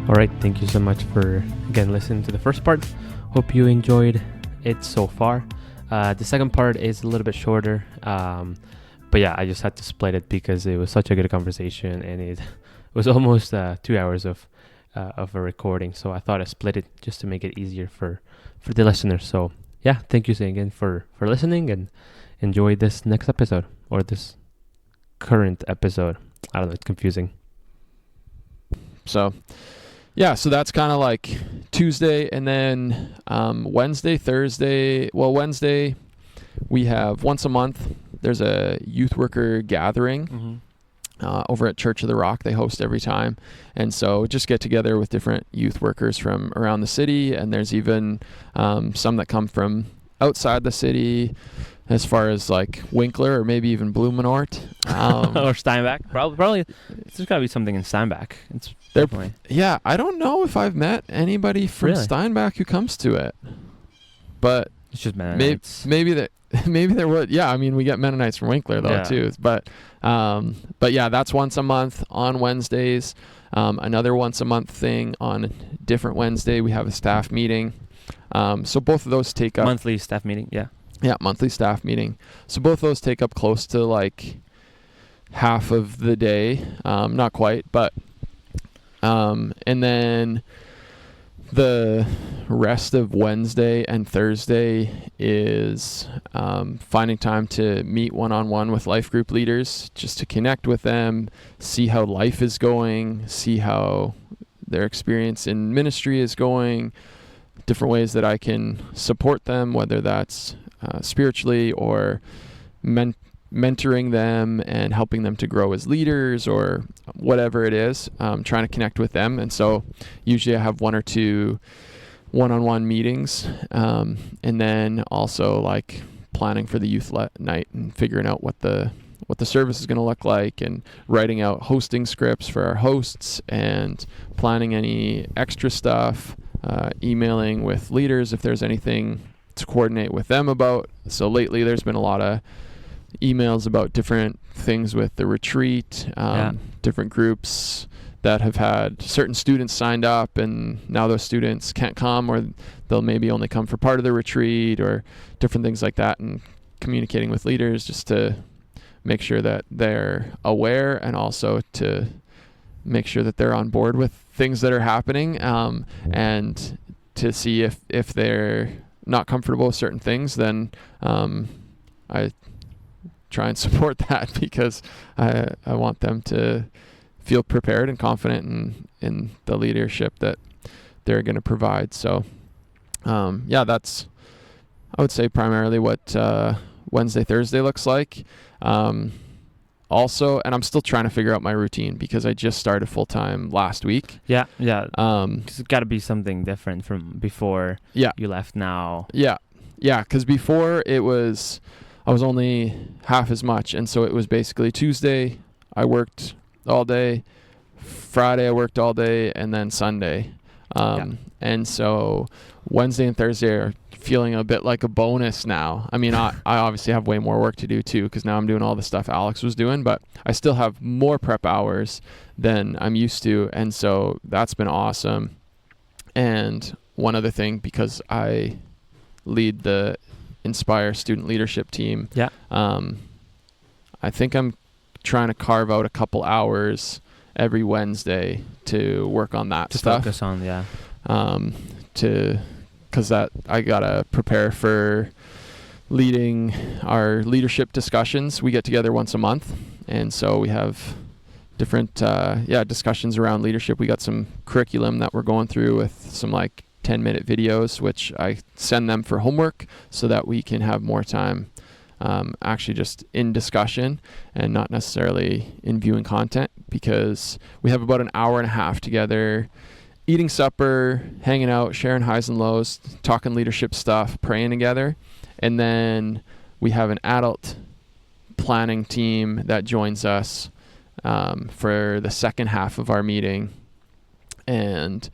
All right, thank you so much for, again, listening to the first part. Hope you enjoyed it so far. The second part is a little bit shorter, but yeah, I just had to split it because it was such a good conversation, and it was almost 2 hours of a recording, so I thought I split it just to make it easier for the listeners. So yeah, thank you again for listening, and enjoy this next episode, or this current episode. I don't know, it's confusing. So yeah, so that's kind of like Tuesday, and then Wednesday, Thursday. Well, Wednesday we have once a month. There's a youth worker gathering over at Church of the Rock. They host every time, and so just get together with different youth workers from around the city, and there's even some that come from outside the city, as far as like Winkler or maybe even Blumenort. Or Steinbach. Probably there's got to be something in Steinbach. It's definitely. Yeah, I don't know if I've met anybody from Steinbach who comes to it, but it's just Mennonites. Maybe there was. Yeah, I mean, we get Mennonites from Winkler though too. But yeah, that's once a month on Wednesdays. Another once a month thing on different Wednesday, we have a staff meeting. So both of those take up monthly staff meeting. Yeah, monthly staff meeting. So both of those take up close to like half of the day. Not quite, but and then the rest of Wednesday and Thursday is finding time to meet one-on-one with life group leaders, just to connect with them, see how life is going, see how their experience in ministry is going, different ways that I can support them, whether that's spiritually or mentoring them and helping them to grow as leaders, or whatever it is, trying to connect with them. And so usually I have 1 or 2 one-on-one meetings, and then also like planning for the youth night and figuring out what the service is going to look like, and writing out hosting scripts for our hosts, and planning any extra stuff, emailing with leaders if there's anything to coordinate with them about. So lately there's been a lot of emails about different things with the retreat, different groups that have had certain students signed up, and now those students can't come, or they'll maybe only come for part of the retreat, or different things like that, and communicating with leaders just to make sure that they're aware, and also to make sure that they're on board with things that are happening, and to see if they're not comfortable with certain things, then I try and support that, because I want them to feel prepared and confident in the leadership that they're going to provide. So that's, I would say, primarily what Wednesday, Thursday looks like. Also, and I'm still trying to figure out my routine, because I just started full-time last week. Yeah. It's got to be something different from before you left now. Yeah, because before I was only half as much, and so it was basically Tuesday I worked all day, Friday I worked all day, and then Sunday. And so Wednesday and Thursday are feeling a bit like a bonus now. I mean, I obviously have way more work to do too, because now I'm doing all the stuff Alex was doing, but I still have more prep hours than I'm used to, and so that's been awesome. And one other thing, because I lead the Inspire student leadership team, I think I'm trying to carve out a couple hours every Wednesday to work on that stuff. Focus on, because that I gotta prepare for leading our leadership discussions. We get together once a month, and so we have different discussions around leadership. We got some curriculum that we're going through with some like 10-minute videos, which I send them for homework so that we can have more time actually just in discussion and not necessarily in viewing content, because we have about an hour and a half together, eating supper, hanging out, sharing highs and lows, talking leadership stuff, praying together. And then we have an adult planning team that joins us for the second half of our meeting. And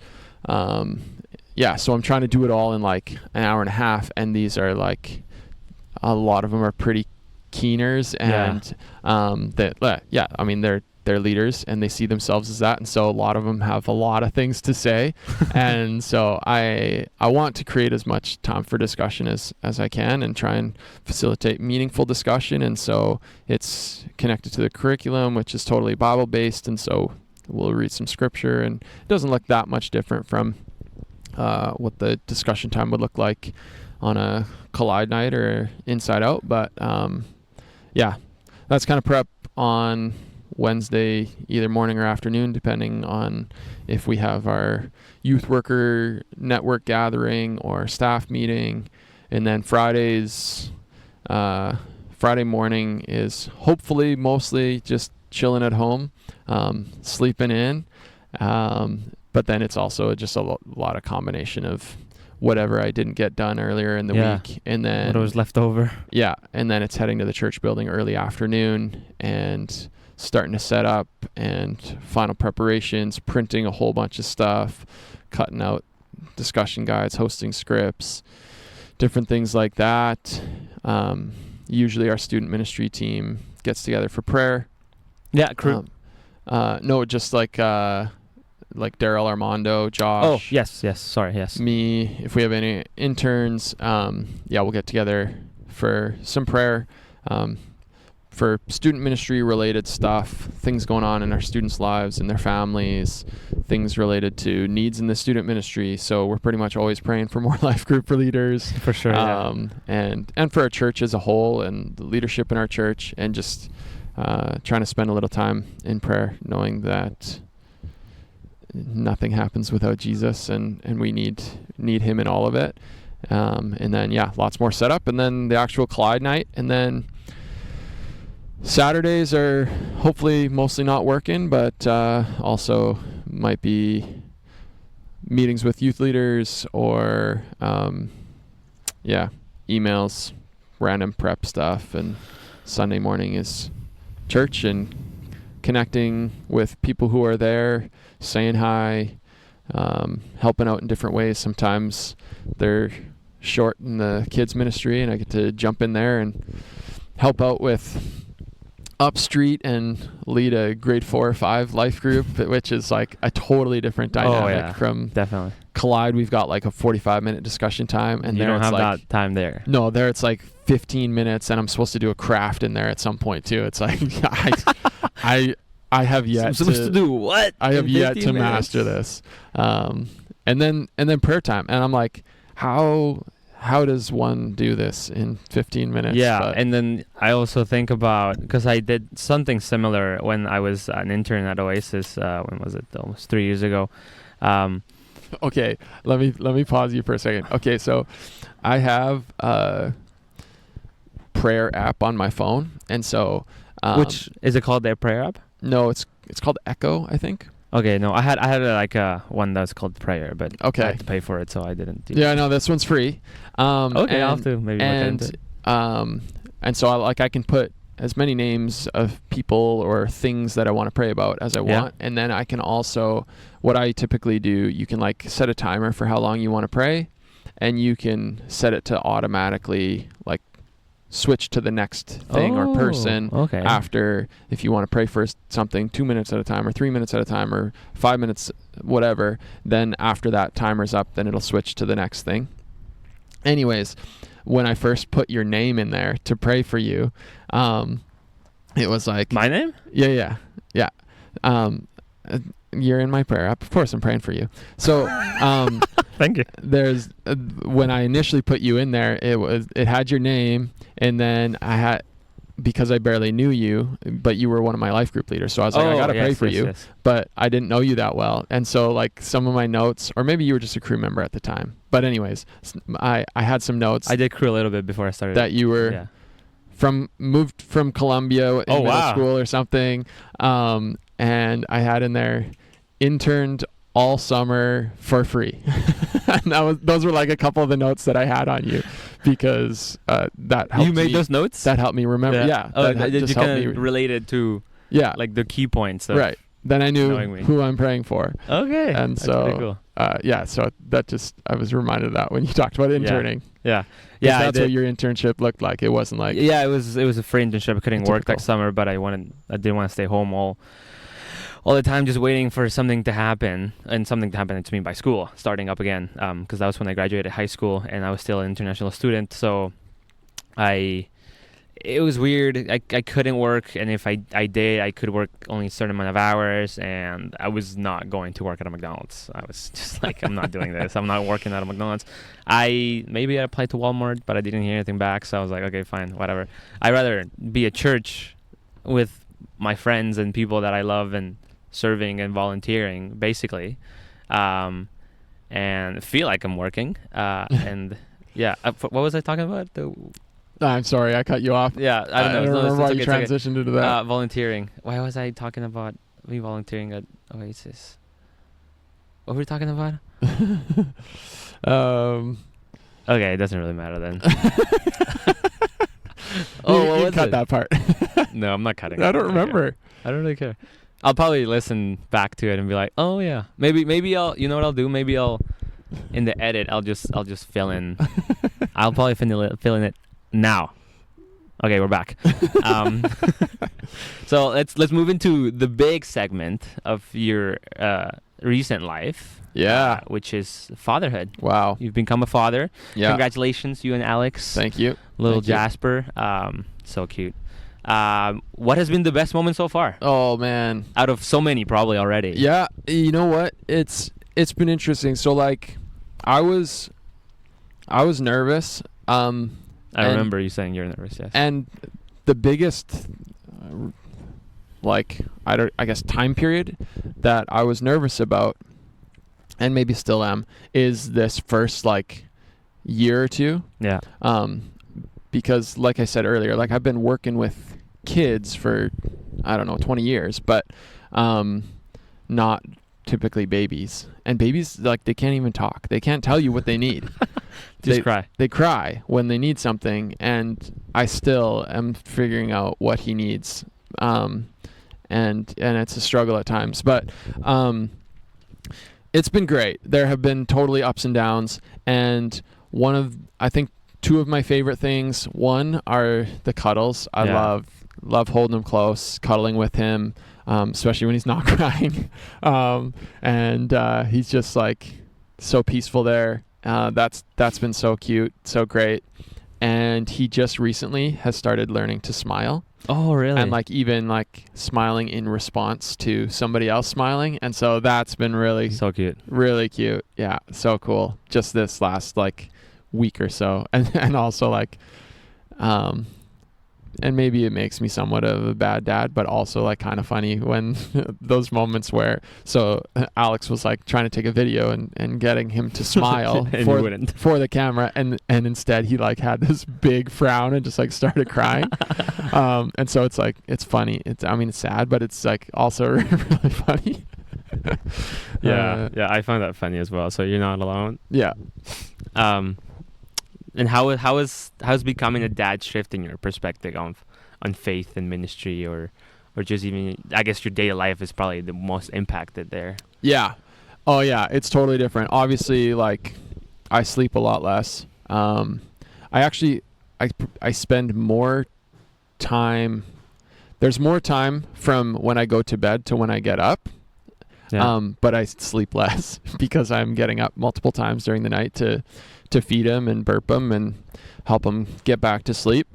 so I'm trying to do it all in like an hour and a half, and these are like, a lot of them are pretty keeners, and I mean, they're their leaders, and they see themselves as that. And so a lot of them have a lot of things to say. And so I want to create as much time for discussion as I can and try and facilitate meaningful discussion. And so it's connected to the curriculum, which is totally Bible based. And so we'll read some scripture, and it doesn't look that much different from what the discussion time would look like on a Collide night or Inside Out. But yeah, that's kind of prep on Wednesday, either morning or afternoon, depending on if we have our youth worker network gathering or staff meeting. And then Friday morning is hopefully mostly just chilling at home, sleeping in. But then it's also just a lot of combination of whatever I didn't get done earlier in the week, and then what was left over. Yeah, and then it's heading to the church building early afternoon and starting to set up and final preparations, printing a whole bunch of stuff, cutting out discussion guides, hosting scripts, different things like that. Usually our student ministry team gets together for prayer. Yeah, crew. No, just like Daryl, Armando, Josh. Oh, yes. Sorry, yes. Me, if we have any interns, we'll get together for some prayer, for student ministry related stuff, things going on in our students' lives and their families, things related to needs in the student ministry. So we're pretty much always praying for more life group for leaders. For sure. And for our church as a whole and the leadership in our church, and just trying to spend a little time in prayer, knowing that nothing happens without Jesus, and we need him in all of it. And then lots more setup, and then the actual Collide night, and then Saturdays are hopefully mostly not working, but also might be meetings with youth leaders or emails, random prep stuff. And Sunday morning is church and connecting with people who are there, saying hi, helping out in different ways. Sometimes they're short in the kids ministry, and I get to jump in there and help out with up street and lead a grade 4 or 5 life group, which is like a totally different dynamic from definitely Collide. We've got like a 45-minute discussion time, and you don't have that time there. No, there it's like 15 minutes, and I'm supposed to do a craft in there at some point too. It's like I have yet I'm supposed to do what? I have yet to minutes? master this. And then prayer time, and I'm like, how does one do this in 15 minutes? Yeah, and then I also think about, because I did something similar when I was an intern at Oasis. When was it? Almost 3 years ago. Okay, let me pause you for a second. Okay, so I have a prayer app on my phone, and so which is it called? Their prayer app? No, it's called Echo, I think. Okay, no, I had like one that was called Prayer, but okay, I had to pay for it, so I didn't do no, this one's free. Okay, I'll have to maybe look into it. And so I can put as many names of people or things that I want to pray about as I want, and then I can also, what I typically do, you can like set a timer for how long you want to pray, and you can set it to automatically like switch to the next thing or person after, if you want to pray for something 2 minutes at a time or 3 minutes at a time or 5 minutes, whatever, then after that timer's up, then it'll switch to the next thing. Anyways, when I first put your name in there to pray for you, it was like, my name? Yeah. You're in my prayer app. Of course I'm praying for you. So thank you. There's when I initially put you in there, it had your name, and then I had, because I barely knew you, but you were one of my life group leaders, so I was like, I gotta pray for you. But I didn't know you that well, and so like some of my notes, or maybe you were just a crew member at the time, but anyways, I had some notes. I did crew a little bit before I started. That you were moved from Columbia in middle school or something, and I had in there, interned all summer for free. And those were like a couple of the notes that I had on you, because that helped. You made those notes? That helped me remember. Yeah. Did you kind of related to like the key points of right. Then I knew who I'm praying for. Okay. And that's so pretty cool. So that just, I was reminded of that when you talked about interning. Yeah. That's what your internship looked like. It wasn't like it was a free internship. I couldn't work that summer, but I didn't want to stay home all all the time just waiting for something to happen, and something to happen to me by school starting up again, because that was when I graduated high school and I was still an international student. So it was weird. I couldn't work, and if I did, I could work only a certain amount of hours, and I was not going to work at a McDonald's. I was just like, I'm not doing this. I'm not working at a McDonald's. I applied to Walmart, but I didn't hear anything back, so I was like, okay, fine, whatever. I'd rather be at church with my friends and people that I love and serving and volunteering, basically, and feel like I'm working. And yeah, what was I talking about? I'm sorry, I cut you off. Yeah, I don't know. I don't remember why you okay. transitioned into that. Volunteering. Why was I talking about me volunteering at Oasis? What were we talking about? Okay, it doesn't really matter then. You cut that part. No, I'm not cutting. I don't remember. I don't really care. I'll probably listen back to it and be like, oh yeah, maybe I'll. You know what I'll do? Maybe I'll, in the edit, I'll just fill in. I'll probably fill in it now. Okay, we're back. So let's move into the big segment of your recent life. Yeah. Which is fatherhood. Wow. You've become a father. Yeah. Congratulations, you and Alex. Thank you. Little Jasper. So cute. What has been the best moment so far? Oh man. Out of so many probably already. Yeah. You know what? It's been interesting. So like I was nervous. I remember you saying you're nervous, yes. And the biggest I guess time period that I was nervous about, and maybe still am, is this first like year or two. Yeah. Because like I said earlier, like I've been working with kids for 20 years, but not typically babies. And babies, like, they can't even talk. They can't tell you what they need. Just cry. They cry when they need something, and I still am figuring out what he needs. And it's a struggle at times, but it's been great. There have been totally ups and downs, and I think two of my favorite things, one are the cuddles. I love holding him close, cuddling with him, especially when he's not crying. And he's just like so peaceful there. That's been so cute, so great. And he just recently has started learning to smile. Oh, really? And like even like smiling in response to somebody else smiling. And so that's been really so cute. Really cute. Yeah, so cool. Just this last like week or so. And also like and maybe it makes me somewhat of a bad dad, but also like kind of funny when those moments where Alex was like trying to take a video and getting him to smile for the camera, and instead he like had this big frown and just like started crying. And so it's like, it's funny. It's sad, but it's like also really funny. Yeah, I find that funny as well. So you're not alone. Yeah. And how's becoming a dad shifting your perspective on faith and ministry, or just even, I guess your daily life is probably the most impacted there. Yeah. Oh yeah, it's totally different. Obviously, like I sleep a lot less. I spend more time. There's more time from when I go to bed to when I get up. Yeah. But I sleep less because I'm getting up multiple times during the night to feed him and burp him and help him get back to sleep.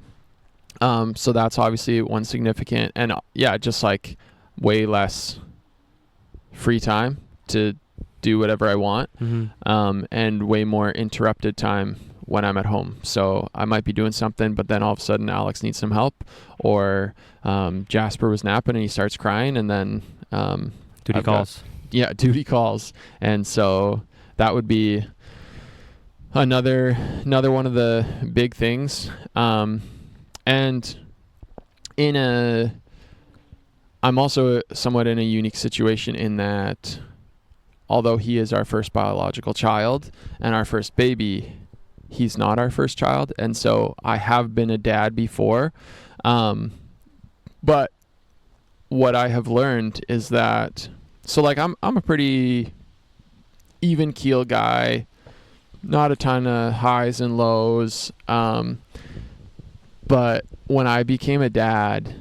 So that's obviously one significant, and just like way less free time to do whatever I want. Mm-hmm. And way more interrupted time when I'm at home. So I might be doing something, but then all of a sudden Alex needs some help, or Jasper was napping and he starts crying, and then duty calls. Duty calls. And so that would be another one of the big things. And I'm also somewhat in a unique situation in that although he is our first biological child and our first baby, he's not our first child. And so I have been a dad before. But what I have learned is that, so like I'm a pretty even keel guy, not a ton of highs and lows. But when I became a dad,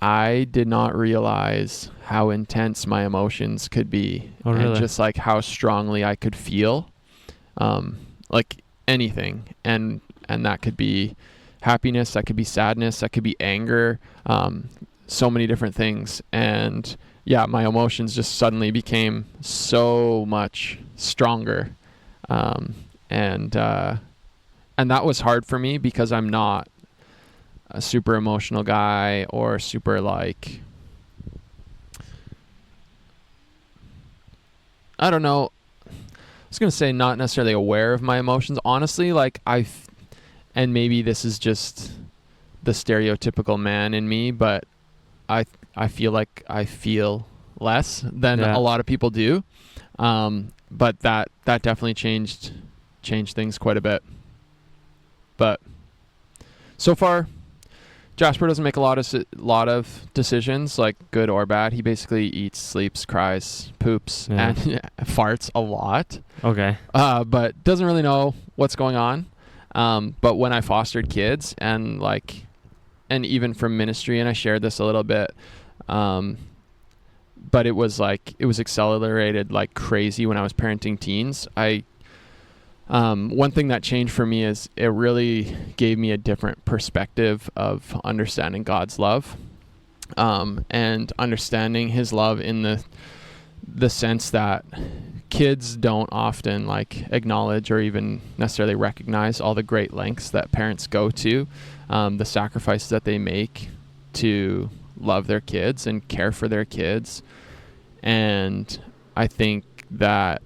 I did not realize how intense my emotions could be. Oh, really? And just like how strongly I could feel, like anything. And that could be happiness, that could be sadness, that could be anger, so many different things. And yeah, my emotions just suddenly became so much stronger. And that was hard for me because I'm not a super emotional guy or super like, I don't know. I was going to say not necessarily aware of my emotions. Honestly, like and maybe this is just the stereotypical man in me, but I feel like I feel less than a lot of people do. But that definitely changed things quite a bit. But so far, Jasper doesn't make a lot of decisions, like good or bad. He basically eats, sleeps, cries, poops, and farts a lot. Okay. But doesn't really know what's going on. But when I fostered kids and even from ministry, and I shared this a little bit, but it was accelerated like crazy when I was parenting teens. One thing that changed for me is it really gave me a different perspective of understanding God's love, and understanding his love in the sense that kids don't often like acknowledge or even necessarily recognize all the great lengths that parents go to, the sacrifices that they make to love their kids and care for their kids. And I think that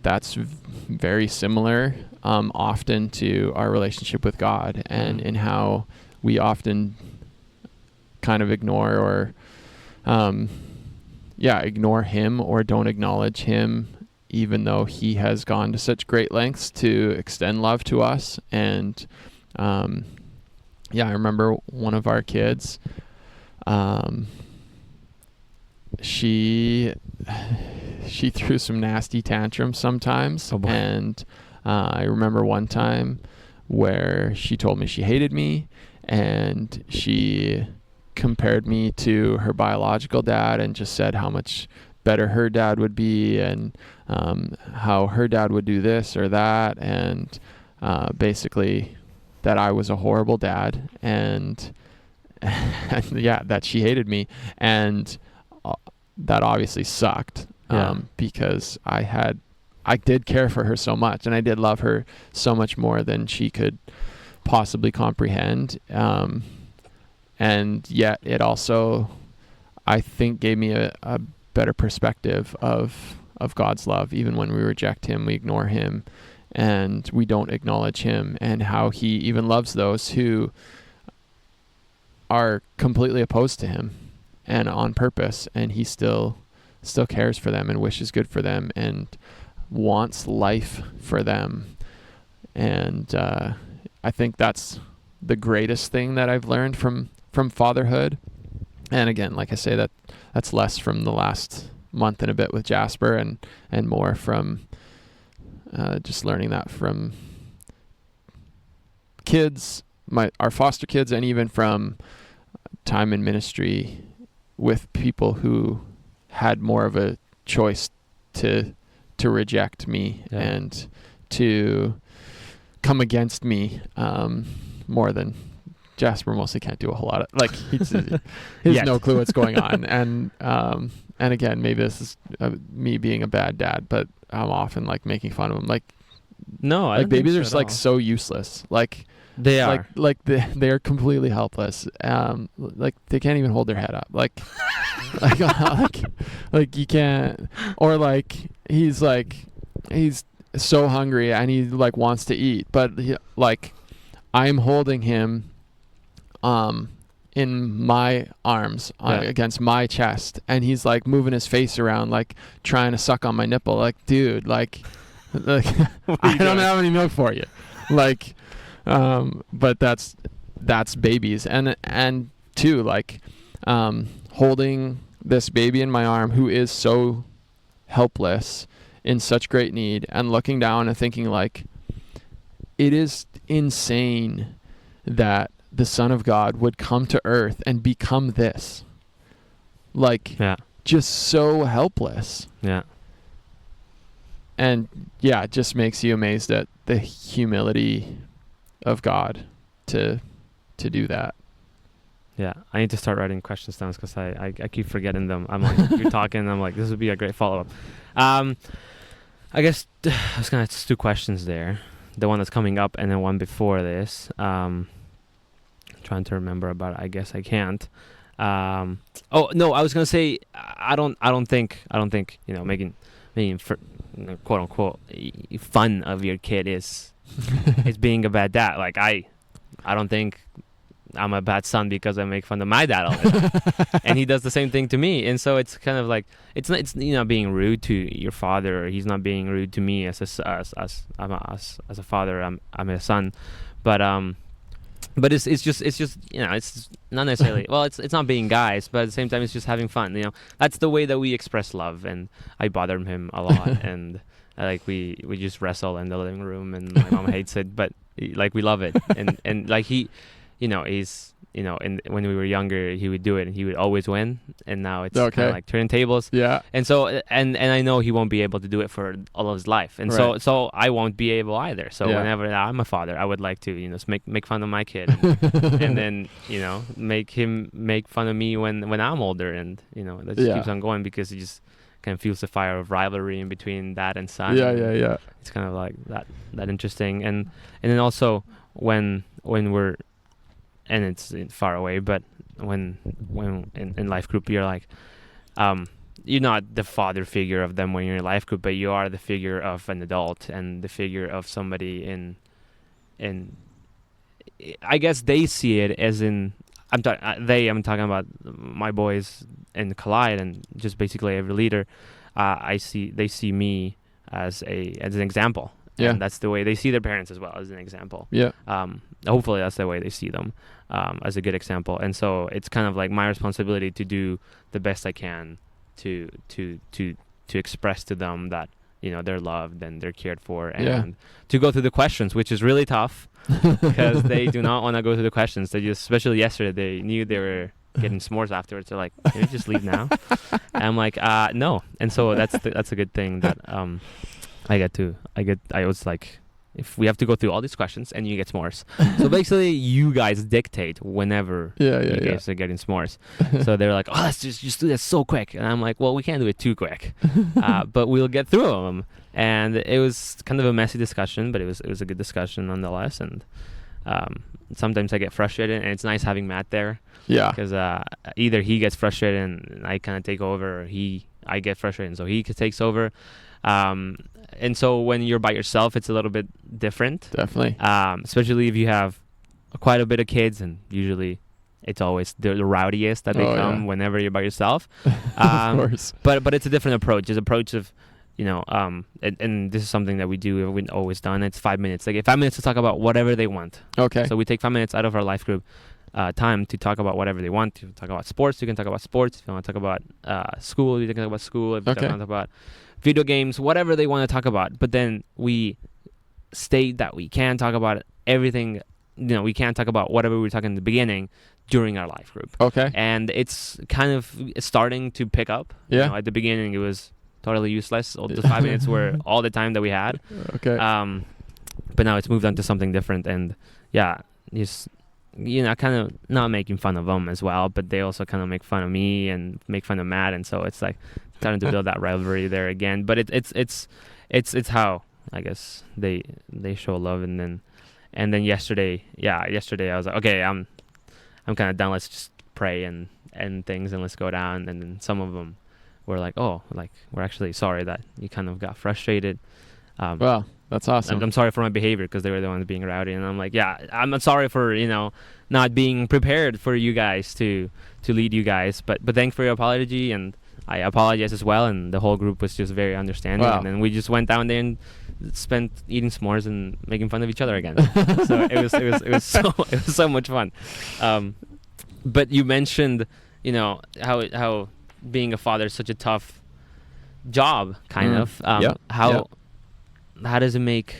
that's very similar often to our relationship with God, and in how we often kind of ignore or ignore him or don't acknowledge him, even though he has gone to such great lengths to extend love to us. And I remember one of our kids, she threw some nasty tantrums sometimes. Oh boy. And I remember one time where she told me she hated me, and she compared me to her biological dad and just said how much better her dad would be, and how her dad would do this or that, and basically that I was a horrible dad, and that she hated me. And that obviously sucked, because I did care for her so much, and I did love her so much more than she could possibly comprehend. And yet it also, I think, gave me a better perspective of God's love. Even when we reject him, we ignore him, and we don't acknowledge him, and how he even loves those who are completely opposed to him and on purpose, and he still cares for them and wishes good for them and wants life for them. And I think that's the greatest thing that I've learned from fatherhood. And again, like I say, that's less from the last month and a bit with Jasper, and more from just learning that from kids, our foster kids, and even from time in ministry with people who had more of a choice to reject me and to come against me, more than Jasper. Mostly can't do a whole lot of, like, he has no clue what's going on. And again, maybe this is me being a bad dad, but I'm often like making fun of him. Like, no, I like babies are so like so useless. Like they are. Like they are completely helpless. Like they can't even hold their head up. Like, like you can't. Or like he's so hungry and he like wants to eat, but I'm holding him in my arms against my chest, and he's like moving his face around, like trying to suck on my nipple. Like, dude, like I don't have any milk for you. Like, but that's babies. And too, like, holding this baby in my arm who is so helpless, in such great need, and looking down and thinking, like, it is insane that the Son of God would come to earth and become this. Like, just so helpless. Yeah. And yeah, it just makes you amazed at the humility of God to do that. Yeah, I need to start writing questions down because I keep forgetting them. I'm like, you're talking, I'm like, this would be a great follow-up. I guess I was going to ask 2 questions there. The one that's coming up and then one before this. Trying to remember about it. I guess I can't. Oh, no, I was going to say, I don't think, making quote unquote fun of your kid is being a bad dad. Like, I don't think I'm a bad son because I make fun of my dad all the time. And he does the same thing to me. And so it's kind of like, it's not being rude to your father, or he's not being rude to me as a father. I'm a son. But it's just it's not necessarily well, it's not being guys, but at the same time it's just having fun. That's the way that we express love. And I bother him a lot. And like we just wrestle in the living room, and my mom hates it, but like we love it. And like he's and when we were younger, he would do it and he would always win, and now it's kind of like turning tables. Yeah. And so and I know he won't be able to do it for all of his life, and so I won't be able either. So whenever I'm a father, I would like to make fun of my kid, and then make him make fun of me when I'm older, and that just keeps on going, because it just kind of fuels the fire of rivalry in between dad and son. Yeah. It's kind of like that interesting, and then also when we're, and it's far away, but when in life group, you're like, you're not the father figure of them when you're in life group, but you are the figure of an adult and the figure of somebody in I guess they see it as in, I'm talking about my boys and Collide, and just basically every leader. They see me as an example. Yeah. And that's the way they see their parents as well, as an example. Yeah. Hopefully that's the way they see them, as a good example. And so it's kind of like my responsibility to do the best I can to express to them that they're loved and they're cared for, and to go through the questions, which is really tough because they do not want to go through the questions. They just, especially yesterday, they knew they were getting s'mores afterwards. They're like, "Can we just leave now?" And I'm like, "No." And so that's a good thing that I was like, if we have to go through all these questions and you get s'mores. So basically you guys dictate whenever you guys are getting s'mores. So they're like, oh, let's just do that so quick. And I'm like, well, we can't do it too quick, but we'll get through them. And it was kind of a messy discussion, but it was a good discussion nonetheless. And sometimes I get frustrated, and it's nice having Matt there. Yeah. Because either he gets frustrated and I kind of take over, or I get frustrated and so he takes over. And so when you're by yourself, it's a little bit different. Definitely. Especially if you have quite a bit of kids, and usually it's always the rowdiest that they come whenever you're by yourself. Of course. But it's a different approach. It's an approach of, and this is something that we've always done. It's 5 minutes. Like 5 minutes to talk about whatever they want. Okay. So we take 5 minutes out of our life group time to talk about whatever they want. To talk about sports, you can talk about sports. If you want to talk about school, you can talk about school. If you want to talk about video games, whatever they want to talk about. But then we state that we can talk about everything. We can't talk about whatever we were talking in the beginning during our life group. Okay. And it's kind of starting to pick up. Yeah. At the beginning, it was totally useless. The 5 minutes were all the time that we had. Okay. But now it's moved on to something different, and just kind of not making fun of them as well, but they also kind of make fun of me and make fun of Matt, and so it's like starting to build that rivalry there again. But it's how I guess they show love, and then yesterday I was like, okay, I'm kind of done. Let's just pray and things, and let's go down. And then some of them were like, oh, like we're actually sorry that you kind of got frustrated. Well, that's awesome. I'm sorry for my behavior, because they were the ones being rowdy, and I'm like, yeah, I'm sorry for not being prepared for you guys to lead you guys, but thanks for your apology, and I apologize as well, and the whole group was just very understanding. Wow. And then we just went down there and spent eating s'mores and making fun of each other again. So it was so much fun. But you mentioned how being a father is such a tough job, kind of. How does it make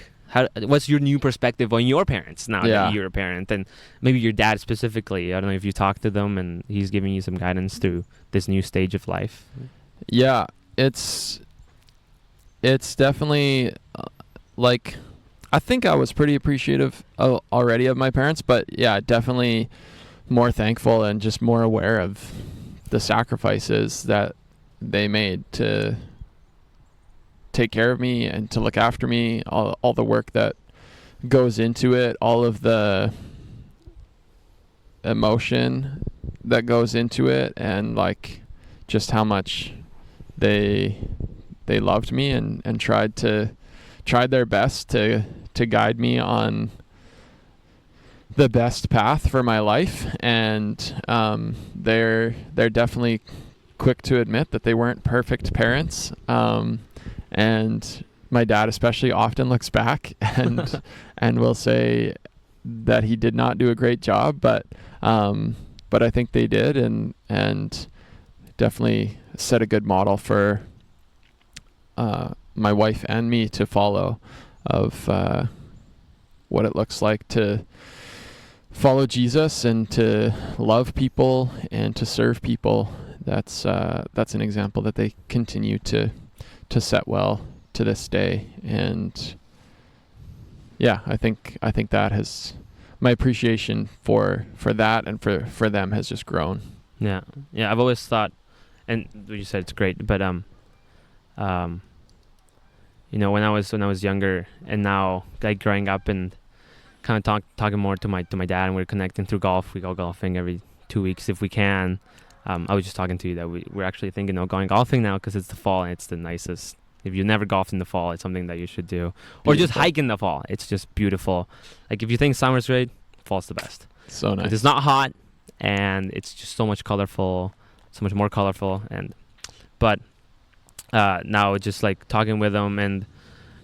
what's your new perspective on your parents now Yeah. that you're a parent, and maybe your dad specifically? I don't know if you talked to them and he's giving you some guidance through this new stage of life. Yeah, it's definitely like, I think I was pretty appreciative already of my parents, but yeah, definitely more thankful and just more aware of the sacrifices that they made to take care of me and to look after me, all the work that goes into it, all of the emotion that goes into it, and like just how much they loved me and tried their best to guide me on the best path for my life. And they're definitely quick to admit that they weren't perfect parents, and my dad especially often looks back and will say that he did not do a great job, but I think they did, and definitely set a good model for my wife and me to follow, of what it looks like to follow Jesus and to love people and to serve people. That's an example that they continue to set well to this day. And yeah, I think that has, my appreciation for that and for them has just grown. Yeah. I've always thought, and what you said, it's great, but you know, when I was younger, and now like growing up and kind of talking more to my dad, and we're connecting through golf. We go golfing every 2 weeks if we can. I was just talking to you that we're actually thinking of going golfing now because it's the fall and it's the nicest. If you never golfed in the fall, it's something that you should do. Beautiful. Or just hike in the fall. It's just beautiful. Like if you think summer's great, fall's the best. So nice. It's not hot, and it's just so much more colorful. But now just like talking with him, and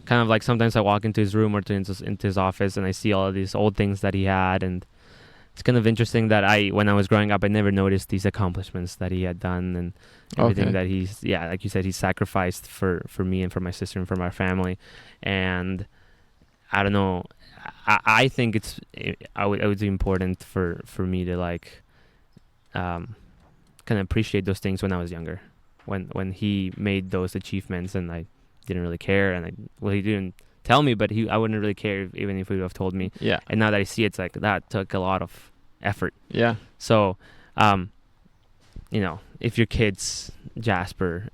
kind of like sometimes I walk into his room or into his office, and I see all of these old things that he had, and it's kind of interesting that when I was growing up, I never noticed these accomplishments that he had done, and everything that he's, like you said, he sacrificed for me and for my sister and for my family. And I don't know, I think it would be important for me to like kind of appreciate those things when I was younger, when he made those achievements, and I didn't really care, and he didn't tell me, but I wouldn't really care even if he would have told me. Yeah. And now that I see, it's like that took a lot of effort. Yeah. So, you know, if your kids, Jasper,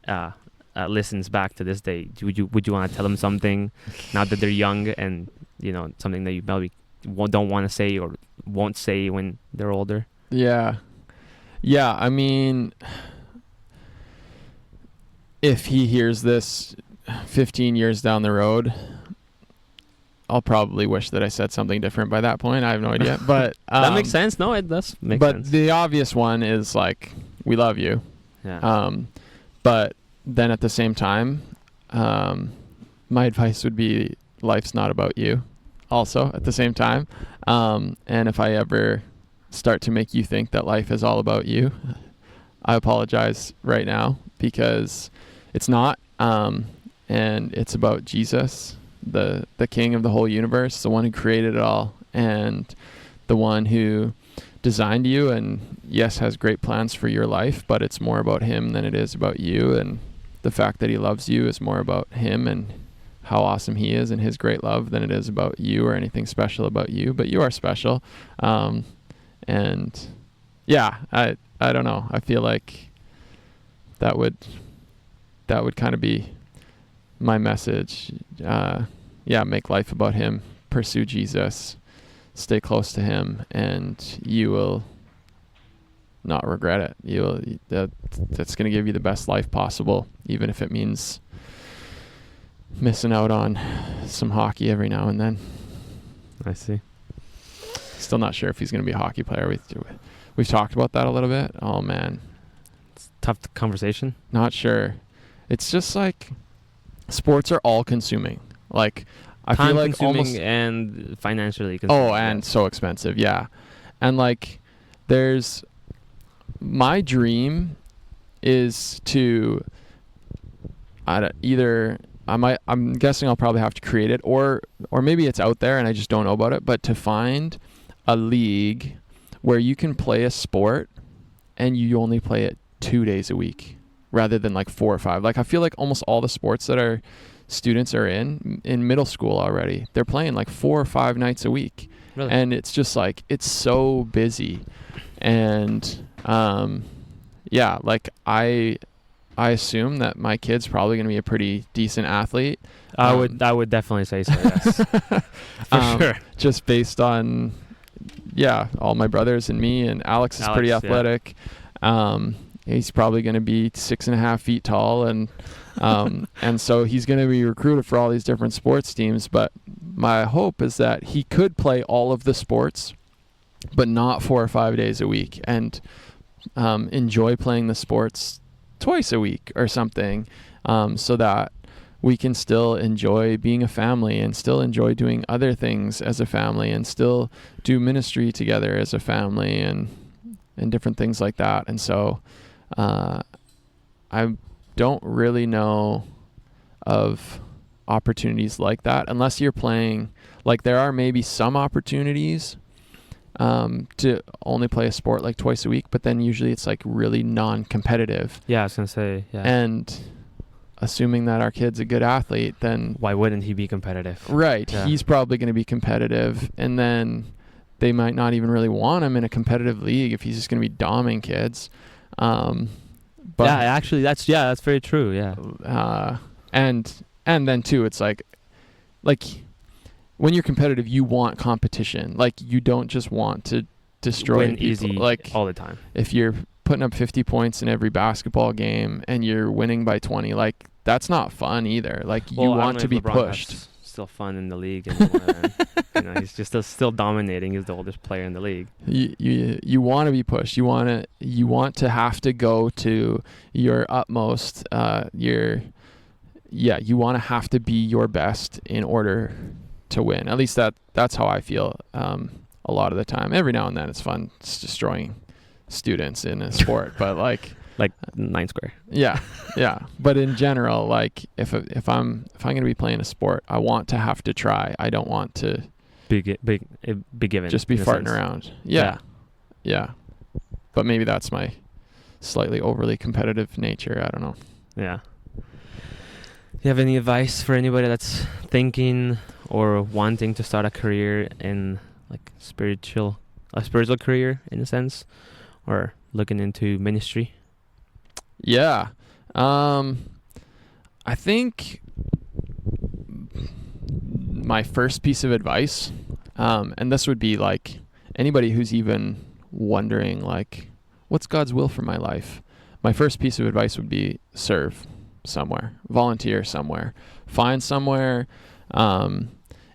listens back to this day, would you want to tell them something now that they're young, and you know, something that you probably don't want to say or won't say when they're older? Yeah. I mean, if he hears this 15 years down the road, I'll probably wish that I said something different by that point. I have no idea, but that makes sense. No, it does make sense. But the obvious one is like, we love you. Yeah. But then at the same time, my advice would be, life's not about you. Also, at the same time, and if I ever start to make you think that life is all about you, I apologize right now, because it's not. And it's about Jesus, the King of the whole universe, the one who created it all, and the one who designed you, and yes, has great plans for your life, but it's more about him than it is about you. And the fact that he loves you is more about him and how awesome he is and his great love than it is about you or anything special about you. But you are special. And yeah, I don't know. I feel like that would kind of be my message. Make life about him, pursue Jesus, stay close to him, and you will not regret it. That's going to give you the best life possible, even if it means missing out on some hockey every now and then. I see. Still not sure if he's going to be a hockey player. We've talked about that a little bit. Oh man, it's a tough conversation. Not sure. It's just like, sports are all consuming. Like, I feel like consuming almost, and financially consuming. Oh, and so expensive. Yeah. And like, my dream is to either I'm guessing I'll probably have to create it, or maybe it's out there and I just don't know about it, but to find a league where you can play a sport and you only play it 2 days a week rather than like 4 or 5. Like I feel like almost all the sports that our students are in middle school already, they're playing like 4 or 5 nights a week. Really? And it's just like, it's so busy. And yeah, like I assume that my kid's probably going to be a pretty decent athlete. I would definitely say so, yes. For sure. Just based on, all my brothers and me, and Alex is pretty athletic. Yeah. He's probably going to be 6.5 feet tall, and and so he's going to be recruited for all these different sports teams. But my hope is that he could play all of the sports, but not 4 or 5 days a week, and enjoy playing the sports twice a week or something, so that we can still enjoy being a family and still enjoy doing other things as a family and still do ministry together as a family and different things like that. And so I don't really know of opportunities like that unless you're playing, like there are maybe some opportunities to only play a sport like twice a week, but then usually it's like really non-competitive. Yeah, I was gonna say, yeah. And assuming that our kid's a good athlete, then why wouldn't he be competitive? Right. Yeah. He's probably going to be competitive, and then they might not even really want him in a competitive league if he's just going to be doming kids. But yeah, actually that's very true. Yeah. And then too, it's like when you're competitive, you want competition. Like you don't just want to destroy win people. Easy like all the time. If you're putting up 50 points in every basketball game and you're winning by 20, like that's not fun either. Like you want to be pushed. Still fun in the league, and he's just still dominating. He's the oldest player in the league. You want to be pushed. You want to have to go to your utmost. You want to have to be your best in order to win. At least that's how I feel a lot of the time. Every now and then it's fun destroying students in a sport, but like 9 square. Yeah. But in general, like if I'm going to be playing a sport, I want to have to try. I don't want to be given. Just be farting around. Yeah. But maybe that's my slightly overly competitive nature. I don't know. Yeah. Do you have any advice for anybody that's thinking or wanting to start a career in like a spiritual career in a sense, or looking into ministry? Yeah. I think my first piece of advice, and this would be like anybody who's even wondering like, what's God's will for my life? My first piece of advice would be serve somewhere, volunteer somewhere, find somewhere.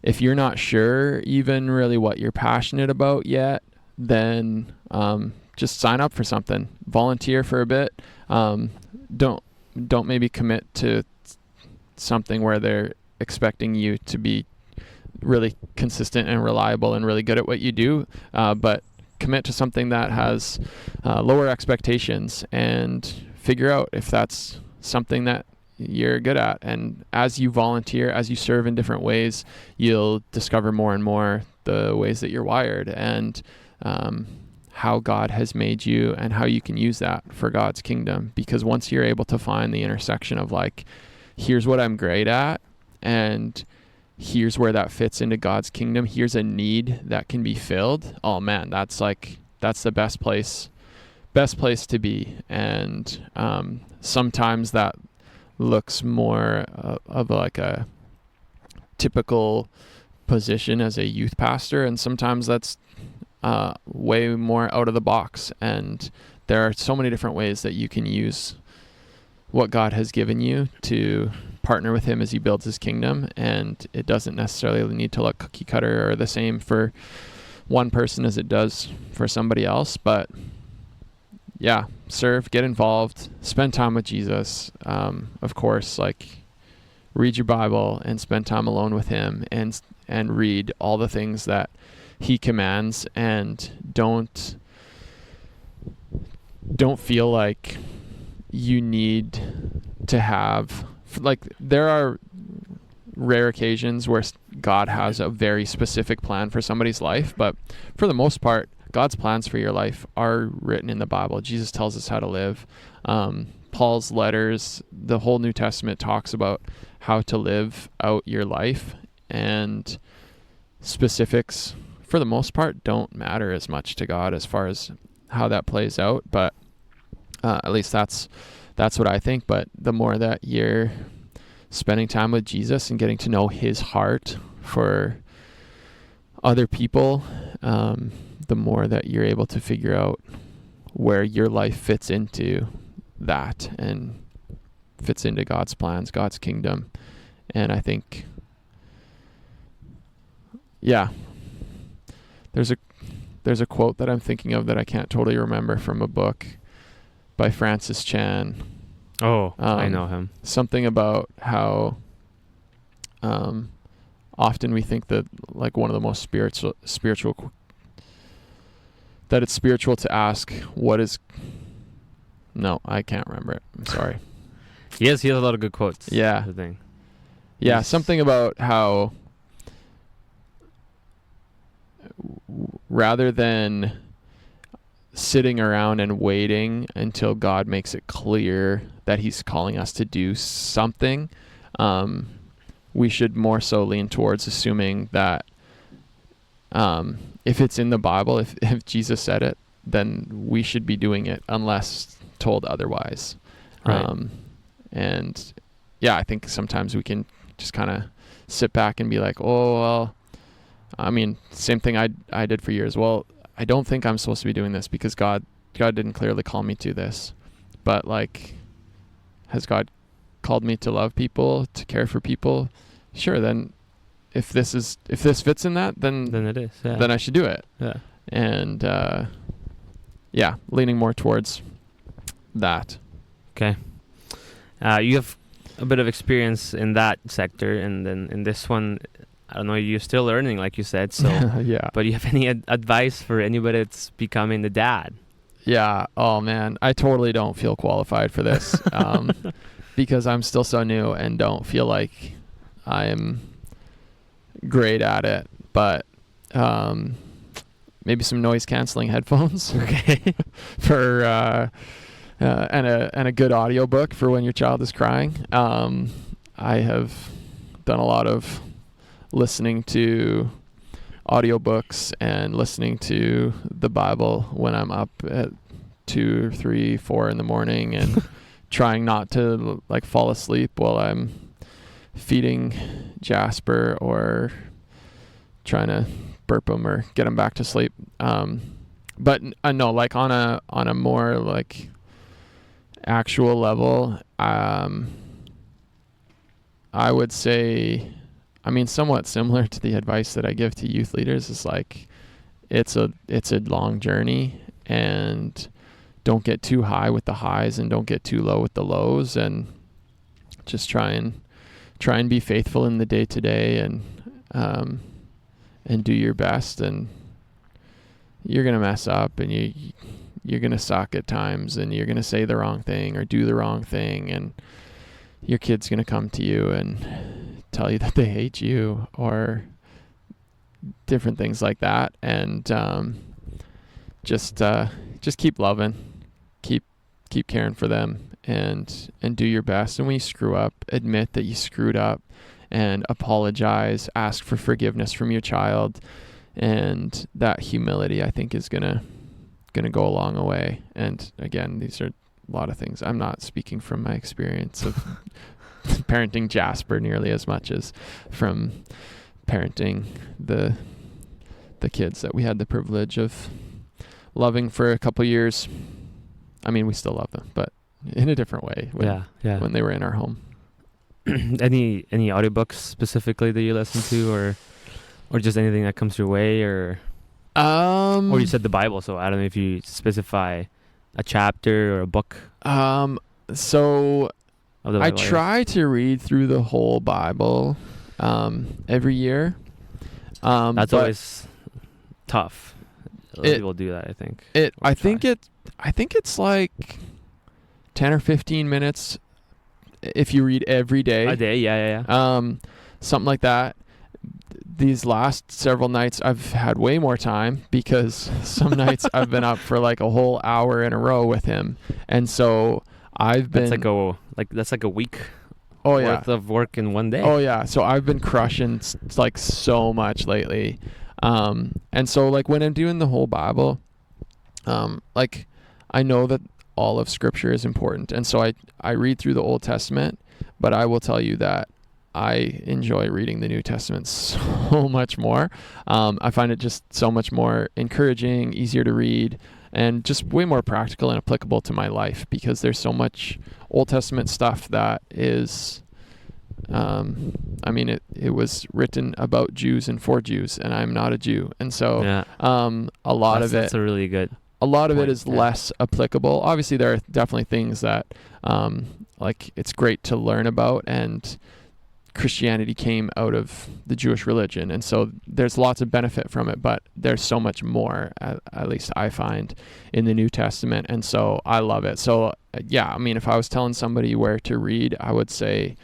If you're not sure even really what you're passionate about yet, then just sign up for something, volunteer for a bit. Don't maybe commit to something where they're expecting you to be really consistent and reliable and really good at what you do, but commit to something that has lower expectations and figure out if that's something that you're good at. And as you volunteer, as you serve in different ways, you'll discover more and more the ways that you're wired and how God has made you and how you can use that for God's kingdom. Because once you're able to find the intersection of like, here's what I'm great at and here's where that fits into God's kingdom, here's a need that can be filled. Oh man, that's the best place to be. And sometimes that looks more of like a typical position as a youth pastor, and sometimes that's way more out of the box. And there are so many different ways that you can use what God has given you to partner with him as he builds his kingdom. And it doesn't necessarily need to look cookie cutter or the same for one person as it does for somebody else. But yeah, serve, get involved, spend time with Jesus. Of course, like read your Bible and spend time alone with him and read all the things that he commands, and don't feel like you need to have, like there are rare occasions where God has a very specific plan for somebody's life, but for the most part, God's plans for your life are written in the Bible. Jesus tells us how to live. Paul's letters, the whole New Testament talks about how to live out your life, and specifics, for the most part, don't matter as much to God as far as how that plays out. But at least that's what I think. But the more that you're spending time with Jesus and getting to know his heart for other people, the more that you're able to figure out where your life fits into that and fits into God's plans, God's kingdom. And I think, yeah, there's a quote that I'm thinking of that I can't totally remember from a book by Francis Chan. Oh, I know him. Something about how often we think that like one of the most spiritual that it's spiritual to ask I can't remember it. I'm sorry. He has a lot of good quotes. Yeah. That's the thing. Yeah, something about how rather than sitting around and waiting until God makes it clear that he's calling us to do something, we should more so lean towards assuming that if it's in the Bible, if Jesus said it, then we should be doing it unless told otherwise. Right. And yeah, I think sometimes we can just kind of sit back and be like, oh, well, I mean, same thing I did for years. Well, I don't think I'm supposed to be doing this because God didn't clearly call me to this. But like, has God called me to love people, to care for people? Sure, then if this fits in that, then it is. Yeah. Then I should do it. Yeah. And yeah, leaning more towards that. Okay. You have a bit of experience in that sector, and then in this one, I don't know, you're still learning, like you said. So yeah. But you have any advice for anybody that's becoming the dad? Yeah. Oh man, I totally don't feel qualified for this because I'm still so new and don't feel like I'm great at it. But maybe some noise canceling headphones. Okay. For and a good audiobook for when your child is crying. I have done a lot of listening to audiobooks and listening to the Bible when I'm up at 2, 3, 4 in the morning and trying not to like fall asleep while I'm feeding Jasper or trying to burp him or get him back to sleep. But no, like on a more like actual level, I would say, I mean, somewhat similar to the advice that I give to youth leaders is like, it's a long journey, and don't get too high with the highs and don't get too low with the lows, and just try and be faithful in the day to day and do your best. And you're going to mess up and you're going to suck at times and you're going to say the wrong thing or do the wrong thing, and your kid's going to come to you and tell you that they hate you or different things like that. And just keep loving, keep caring for them, and do your best. And when you screw up, admit that you screwed up and apologize, ask for forgiveness from your child. And that humility, I think, is gonna go a long way. And again, these are a lot of things. I'm not speaking from my experience of parenting Jasper nearly as much as from parenting the kids that we had the privilege of loving for a couple years. I mean, we still love them, but in a different way when they were in our home. Any audiobooks specifically that you listen to, or just anything that comes your way, or you said the Bible, so I don't know if you specify a chapter or a book. So I try to read through the whole Bible every year. That's always tough. A lot of people do that, I think. I think it's like 10 or 15 minutes if you read every day. A day, yeah. something like that. These last several nights I've had way more time because some nights I've been up for like a whole hour in a row with him. And so I've been that's like a week yeah. worth of work in one day. Oh yeah. So I've been crushing like so much lately. And so like when I'm doing the whole Bible, like I know that all of Scripture is important. And so I read through the Old Testament, but I will tell you that I enjoy reading the New Testament so much more. I find it just so much more encouraging, easier to read, and just way more practical and applicable to my life because there's so much Old Testament stuff that is, I mean, it was written about Jews and for Jews, and I'm not a Jew. And so a lot of it... That's a really good A lot of point, it is less applicable. Obviously, there are definitely things that, like, it's great to learn about, and Christianity came out of the Jewish religion, and so there's lots of benefit from it, but there's so much more, at least I find, in the New Testament, and so I love it. So, yeah, I mean, if I was telling somebody where to read, I would say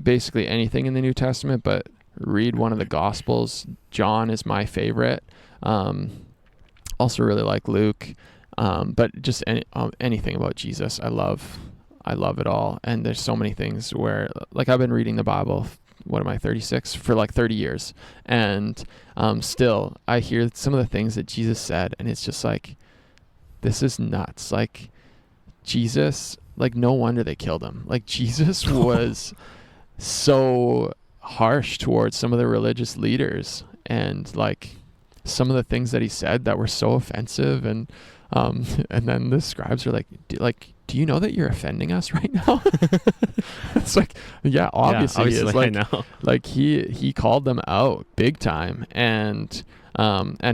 basically anything in the New Testament, but read one of the Gospels. John is my favorite. Also really like Luke, but just anything about Jesus, I love it all. And there's so many things where, like, I've been reading the Bible, what am I, 36, for like 30 years, and still I hear some of the things that Jesus said, and it's just like, this is nuts. Like, Jesus, like, no wonder they killed him. Like, Jesus was so harsh towards some of the religious leaders, and like some of the things that he said that were so offensive, and then the scribes are like, do you know that you're offending us right now? It's like, yeah, obviously he is. Like, I know. Like he called them out big time, and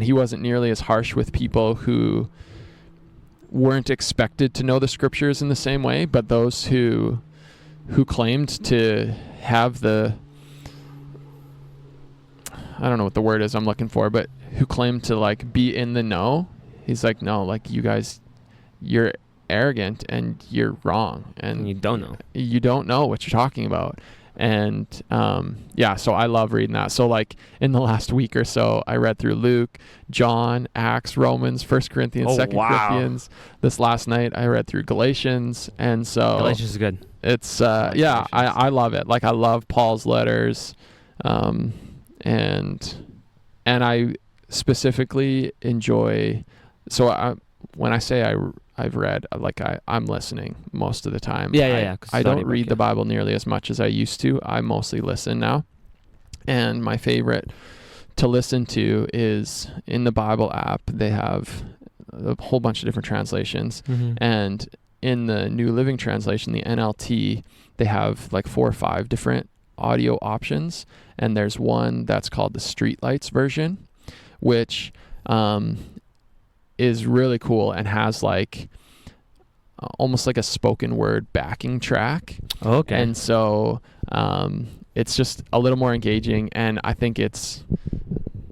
he wasn't nearly as harsh with people who weren't expected to know the Scriptures in the same way, but those who claimed to have the, I don't know what the word is I'm looking for, but who claimed to like be in the know. He's like, no, like, you guys, you're arrogant and you're wrong, and you don't know what you're talking about. And so I love reading that. So like in the last week or so, I read through Luke, John, Acts, Romans, 1 Corinthians, 2 Corinthians. This last night I read through Galatians, and so Galatians is good. It's I love it. Like, I love Paul's letters, and I specifically enjoy. So when I say I've read, like, I'm listening most of the time. I don't read the Bible nearly as much as I used to. I mostly listen now. And my favorite to listen to is in the Bible app. They have a whole bunch of different translations. Mm-hmm. And in the New Living Translation, the NLT, they have like 4 or 5 different audio options. And there's one that's called the Streetlights version, which is really cool and has like almost like a spoken word backing track. Okay. And so it's just a little more engaging, and I think it's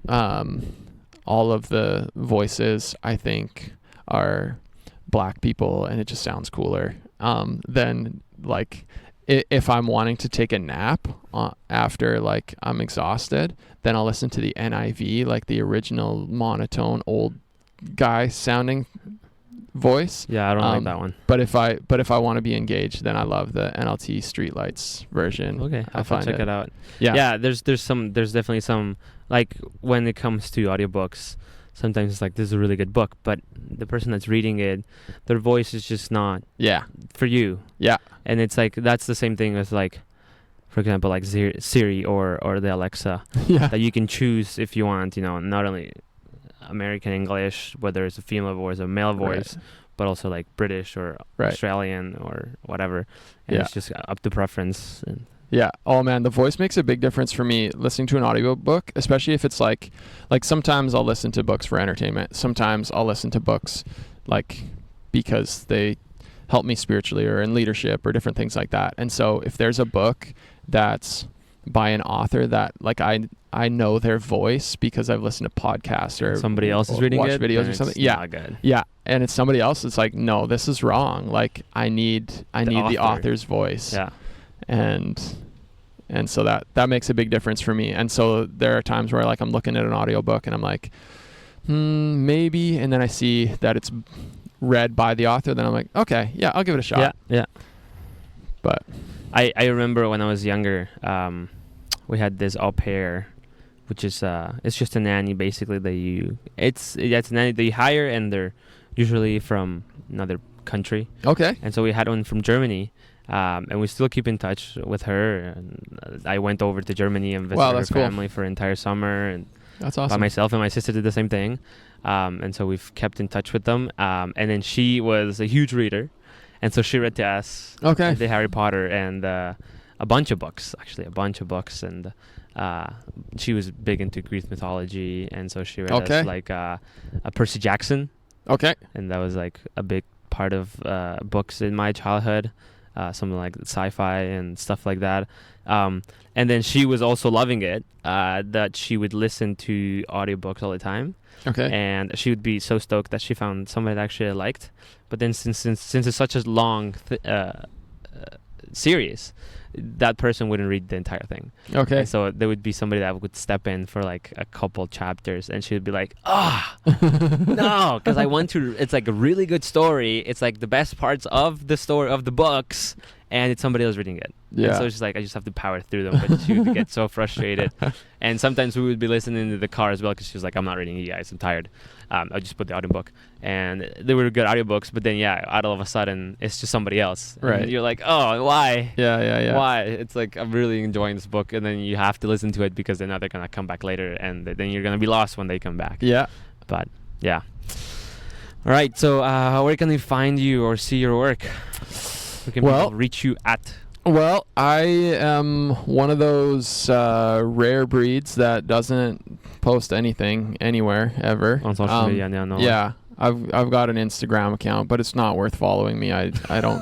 all of the voices, I think, are Black people, and it just sounds cooler than like if I'm wanting to take a nap after like I'm exhausted, then I'll listen to the NIV, like the original monotone old guy sounding voice. Yeah, I don't like that one. But if I want to be engaged, then I love the NLT Streetlights version. Okay, I'll check it out. Yeah. Yeah, there's definitely some, like, when it comes to audiobooks, sometimes it's like, this is a really good book, but the person that's reading it, their voice is just not for you. Yeah. And it's like, that's the same thing as, like, for example, like Siri or the Alexa, that you can choose if you want, not only American English, whether it's a female voice or male voice, but also like British or Australian or whatever. And it's just up to preference. Yeah. Oh man, the voice makes a big difference for me listening to an audiobook, especially if it's like sometimes I'll listen to books for entertainment. Sometimes I'll listen to books like because they help me spiritually or in leadership or different things like that. And so if there's a book that's by an author that like I know their voice because I've listened to podcasts or somebody else is reading watched videos or something. Not good. Yeah. And it's somebody else. It's like, no, this is wrong. Like I need the author's voice. Yeah. And And so that makes a big difference for me. And so there are times where like I'm looking at an audiobook and I'm like, maybe, and then I see that it's read by the author, then I'm like, okay, yeah, I'll give it a shot. Yeah. But I remember when I was younger, we had this au pair, which is it's just a nanny basically it's a nanny that you hire, and they're usually from another country. Okay. And so we had one from Germany, and we still keep in touch with her. And I went over to Germany and visited her family for an entire summer, and that's awesome. by myself, and my sister did the same thing. And so we've kept in touch with them. And then she was a huge reader, and so she read to us the Harry Potter and a bunch of books, and she was big into Greek mythology, and so she read us like a Percy Jackson. Okay. And that was like a big part of books in my childhood, something like sci-fi and stuff like that. And then she was also loving it, that she would listen to audiobooks all the time. Okay. And she would be so stoked that she found somebody that actually liked. But then since it's such a long series, that person wouldn't read the entire thing. Okay. And so there would be somebody that would step in for like a couple chapters, and she would be like, no, because I want to, it's like a really good story. It's like the best parts of the story of the books, and it's somebody else reading it. Yeah. And so she's like, I just have to power through them. But she would get so frustrated. And sometimes we would be listening to the car as well, because she was like, I'm not reading you guys, I'm tired. I'll just put the audiobook. And they were good audiobooks, but then all of a sudden it's just somebody else. Right. And you're like, oh, why? Yeah. Why? It's like, I'm really enjoying this book, and then you have to listen to it because then they're gonna come back later, and then you're gonna be lost when they come back. Yeah. But yeah. All right. So where can they find you or see your work? Where can people reach you at? Well, I am one of those rare breeds that doesn't post anything anywhere ever on social media. No. Yeah, I've got an Instagram account, but it's not worth following me. I don't.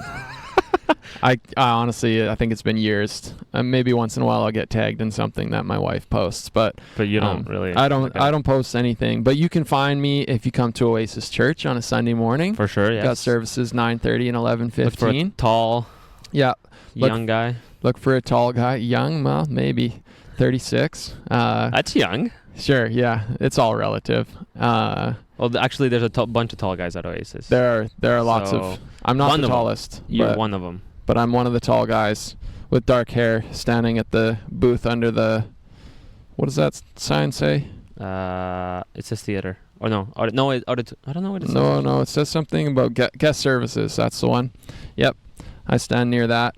I honestly, I think it's been years. Maybe once in a while I'll get tagged in something that my wife posts, but you don't really. I don't post anything. But you can find me if you come to Oasis Church on a Sunday morning. For sure. Yes. Got services 9:30 and 11:15. Look for a tall. Yeah. Young guy. Look for a tall guy. Young, well, maybe 36. That's young. Sure, yeah. It's all relative. Well, actually, there's a bunch of tall guys at Oasis. There are lots of. I'm not the tallest. You're one of them. But I'm one of the tall guys with dark hair standing at the booth under the. What does that sign say? It says theater. Or no, I don't know what it says. No, it says something about guest services. That's the one. Yep, I stand near that.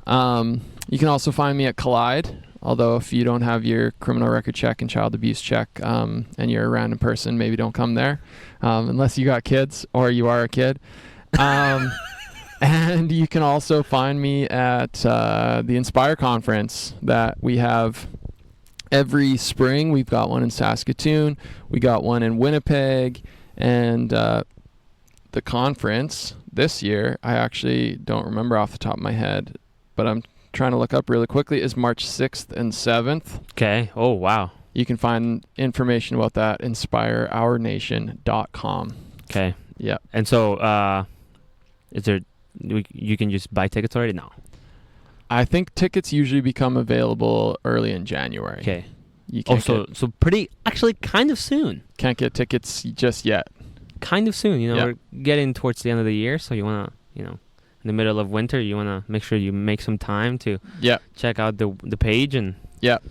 You can also find me at Collide, although if you don't have your criminal record check and child abuse check, and you're a random person, maybe don't come there, unless you got kids or you are a kid. And you can also find me at the Inspire conference that we have every spring. We've got one in Saskatoon, we got one in Winnipeg, and the conference this year, I actually don't remember off the top of my head, but I'm trying to look up really quickly, is March 6th and 7th. Okay. Oh, wow. You can find information about that inspireournation.com. Okay. Yeah. And so you can just buy tickets already? No. I think tickets usually become available early in January. Okay. So pretty, actually kind of soon. Can't get tickets just yet. Kind of soon. We're getting towards the end of the year, so you want to, in the middle of winter, you want to make sure you make some time to check out the page and but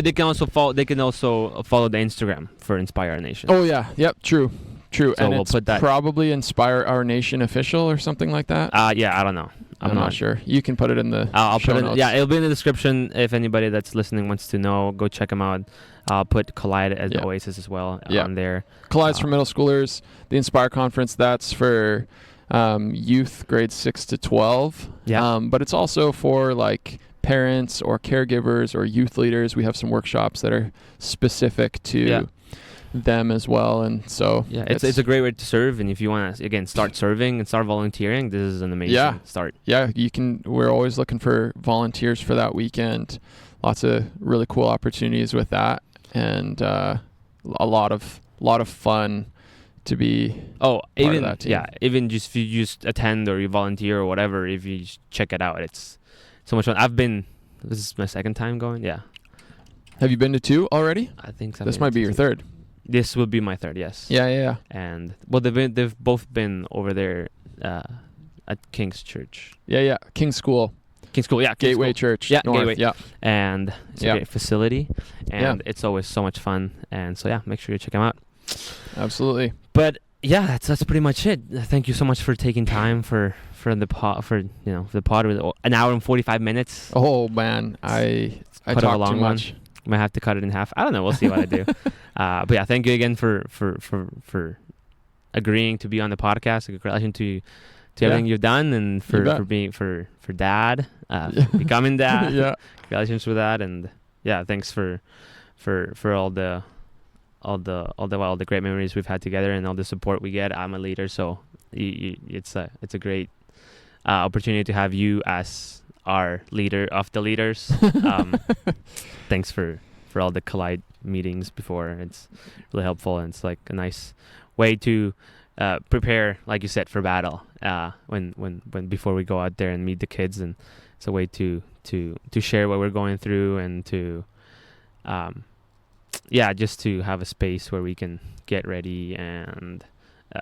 they can also follow the Instagram for Inspire Our Nation. Oh yeah, yep, true. So and we'll put that probably Inspire Our Nation official or something like that. Yeah, I don't know. I'm not sure. You can put it in the I'll show put it notes. Yeah, it'll be in the description. If anybody that's listening wants to know, go check them out. I'll put Collide as Oasis as well on there. Collide's for middle schoolers. The Inspire Conference, that's for youth grades 6 to 12. Yeah. But it's also for like parents or caregivers or youth leaders. We have some workshops that are specific to them as well, and so it's a great way to serve. And if you want to again start serving and start volunteering, this is an amazing start. You can. We're always looking for volunteers for that weekend. Lots of really cool opportunities with that, and a lot of fun to be part of that team. Even just if you just attend or you volunteer or whatever, if you just check it out, it's so much fun. I've been This is my second time going. Yeah, Have you been to 2 already? I think so. This might be your third. This will be my third. Yes. Yeah. And well, they've both been over there at King's Church. Yeah. King's School. King's School. Yeah. King's Gateway School. Church. Yeah. North. Gateway. Yeah. And it's a great facility, and it's always so much fun. And so yeah, make sure you check them out. Absolutely. But yeah, that's pretty much it. Thank you so much for taking time for the pod with an hour and 45 minutes. Oh man, I Quite a talk long too one. much. Might have to cut it in half. I don't know. We'll see what I do. But yeah, thank you again for agreeing to be on the podcast. Congratulations to everything you've done, and for being for dad, becoming dad. Yeah. Congratulations for that, and yeah, thanks for all the great memories we've had together and all the support we get. I'm a leader, so it's a great opportunity to have you as our leader of the leaders. Thanks for all the Collide meetings before. It's really helpful, and it's like a nice way to prepare, like you said, for battle. When before we go out there and meet the kids, and it's a way to share what we're going through, and to just to have a space where we can get ready and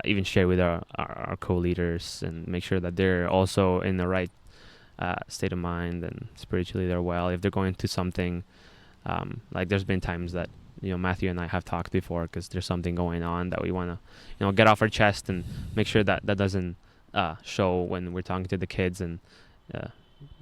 even share with our co-leaders and make sure that they're also in the right state of mind and spiritually they're well. If they're going through something, like there's been times that Matthew and I have talked before because there's something going on that we want to get off our chest and make sure that doesn't show when we're talking to the kids, and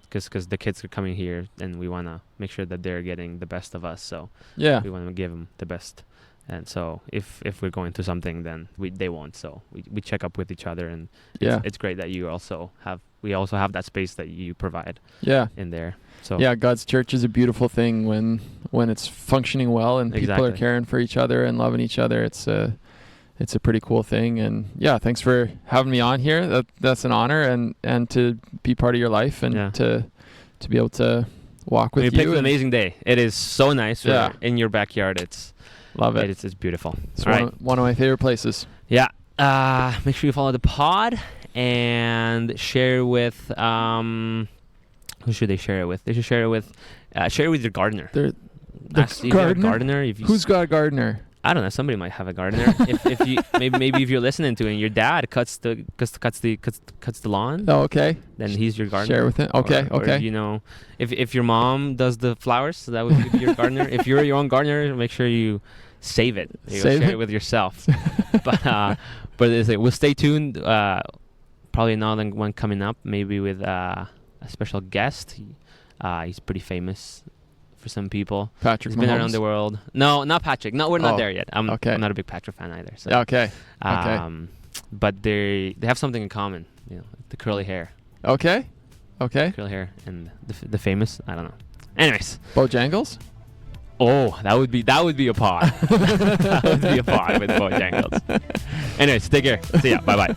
because the kids are coming here and we want to make sure that they're getting the best of us, so Yeah. we want to give them the best. And so if we're going through something, then they won't. So we check up with each other, and it's great that we also have that space that you provide in there. So yeah, God's church is a beautiful thing when it's functioning well and people are caring for each other and loving each other. It's a pretty cool thing. And yeah, thanks for having me on here. That's an honor, and to be part of your life, and to be able to walk with you. Picked an amazing day. It is so nice. We're in your backyard. Love it. It's beautiful. It's one of my favorite places. Yeah. Make sure you follow the pod and share with who should they share it with? They should share it with your gardener. The gardener. Who's got a gardener? I don't know. Somebody might have a gardener. if you maybe if you're listening to it and your dad cuts the lawn. Oh, okay. Then he's your gardener. Share with him. Okay. Or, if your mom does the flowers, that would be your gardener. If you're your own gardener, make sure you save it. Share it with yourself. but we'll stay tuned. Probably another one coming up, maybe with a special guest. He's pretty famous for some people. Patrick He's been around the world. No, not Patrick. No, we're not there yet. I'm not a big Patrick fan either. So. Okay. But they have something in common. The curly hair. Okay. Curly hair and the famous. I don't know. Anyways. Bojangles? Oh, that would be a pod. That would be a pod with Bojangles. Anyways, take care. See ya. Bye bye.